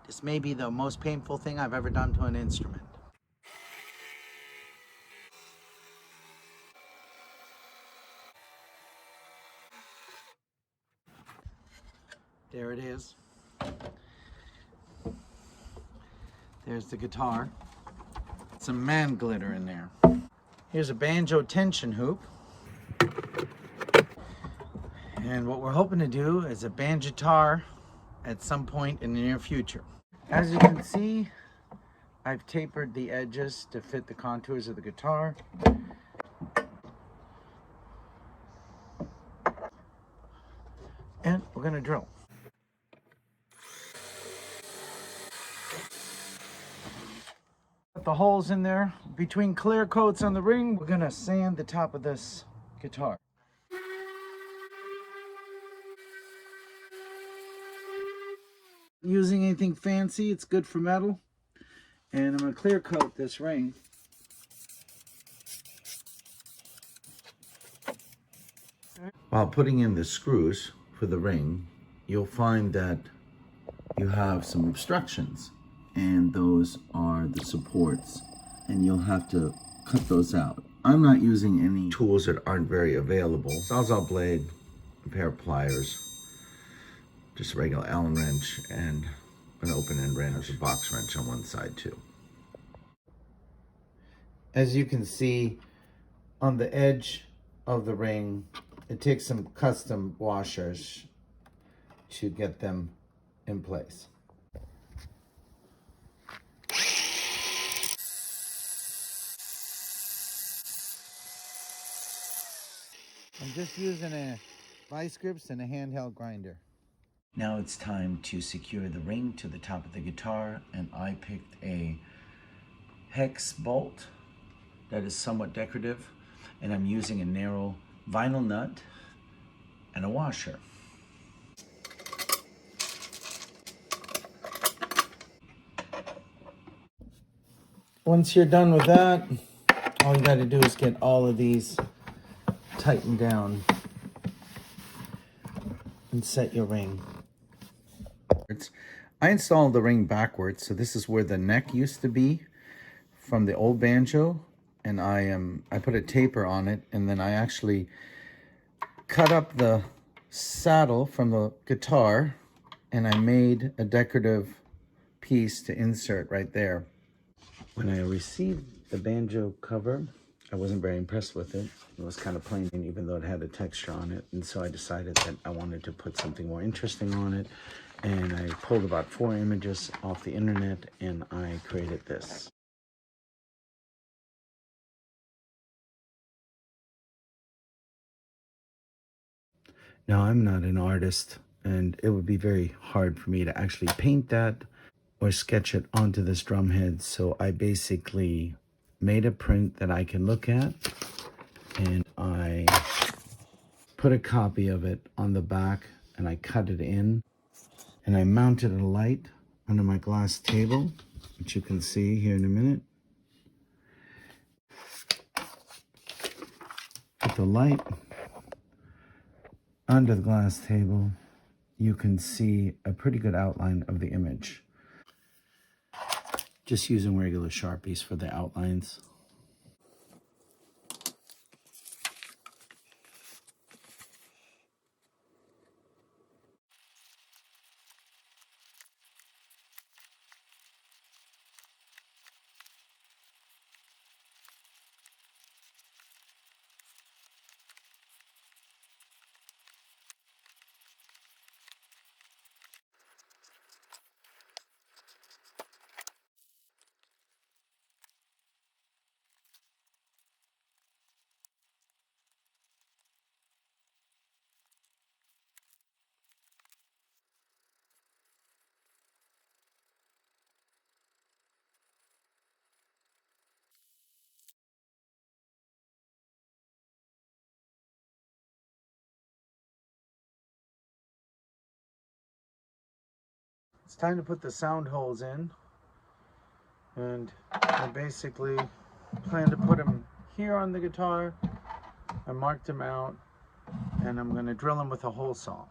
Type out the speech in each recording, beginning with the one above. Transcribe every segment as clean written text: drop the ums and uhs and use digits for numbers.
This may be the most painful thing I've ever done to an instrument. There it is. There's the guitar. Some man glitter in there. Here's a banjo tension hoop. And what we're hoping to do is a banjitar at some point in the near future. As you can see, I've tapered the edges to fit the contours of the guitar. And we're gonna drill. Put the holes in there. Between clear coats on the ring, we're gonna sand the top of this guitar. Using anything fancy, it's good for metal. And I'm gonna clear coat this ring. While putting in the screws for the ring, you'll find that you have some obstructions, and those are the supports, and you'll have to cut those out. I'm not using any tools that aren't very available. Sawzall blade, a pair of pliers, just a regular Allen wrench, and an open end wrench. There's a box wrench on one side too. As you can see on the edge of the ring, it takes some custom washers to get them in place. I'm just using a vice grips and a handheld grinder. Now it's time to secure the ring to the top of the guitar, and I picked a hex bolt that is somewhat decorative, and I'm using a narrow vinyl nut and a washer. Once you're done with that, all you got to do is get all of these tightened down and set your ring. I installed the ring backwards, so this is where the neck used to be from the old banjo, and I put a taper on it, and then I actually cut up the saddle from the guitar, and I made a decorative piece to insert right there. When I received the banjo cover, I wasn't very impressed with it. It was kind of plain, even though it had a texture on it, and so I decided that I wanted to put something more interesting on it, and I pulled about 4 images off the internet, and I created this. Now, I'm not an artist, and it would be very hard for me to actually paint that or sketch it onto this drum head, so I basically made a print that I can look at, and I put a copy of it on the back, and I cut it in, and I mounted a light under my glass table, which you can see here in a minute. With the light under the glass table, you can see a pretty good outline of the image. Just using regular Sharpies for the outlines. It's time to put the sound holes in, and I basically plan to put them here on the guitar. I marked them out, and I'm going to drill them with a hole saw.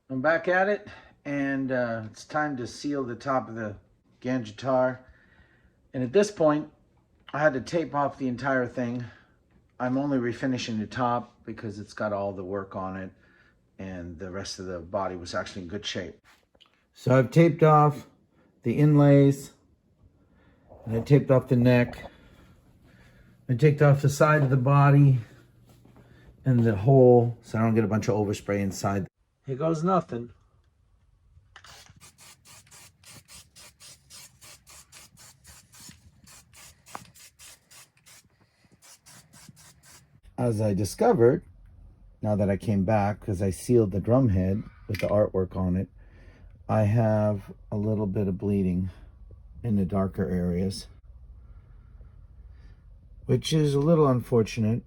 I'm back at it, and it's time to seal the top of the Banjitar. And at this point, I had to tape off the entire thing. I'm only refinishing the top because it's got all the work on it, and the rest of the body was actually in good shape. So I've taped off the inlays, and I taped off the neck. I taped off the side of the body and the hole so I don't get a bunch of overspray inside. Here goes nothing. As I discovered, now that I came back, because I sealed the drum head with the artwork on it, I have a little bit of bleeding in the darker areas, which is a little unfortunate,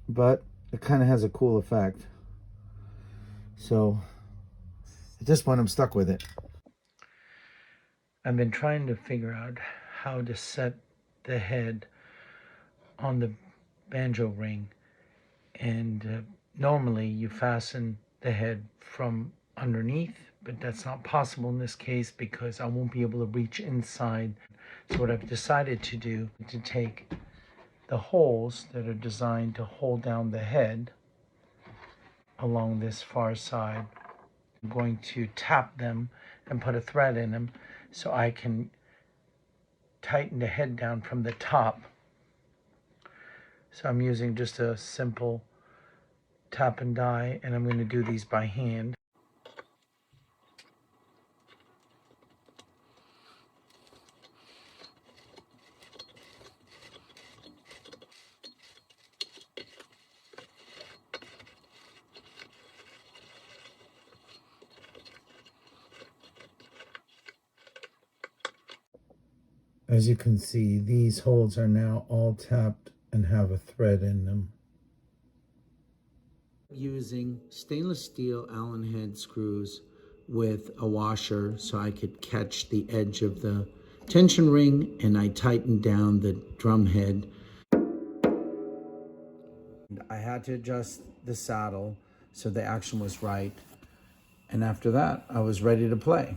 but it kind of has a cool effect. So at this point, I'm stuck with it. I've been trying to figure out how to set the head on the banjo ring, and normally you fasten the head from underneath, but that's not possible in this case because I won't be able to reach inside. So what I've decided to do is to take the holes that are designed to hold down the head along this far side. I'm going to tap them and put a thread in them so I can tighten the head down from the top. So I'm using just a simple tap and die, and I'm going to do these by hand. As you can see, these holes are now all tapped and have a thread in them. Using stainless steel Allen head screws with a washer so I could catch the edge of the tension ring, and I tightened down the drum head. I had to adjust the saddle so the action was right, and after that I was ready to play.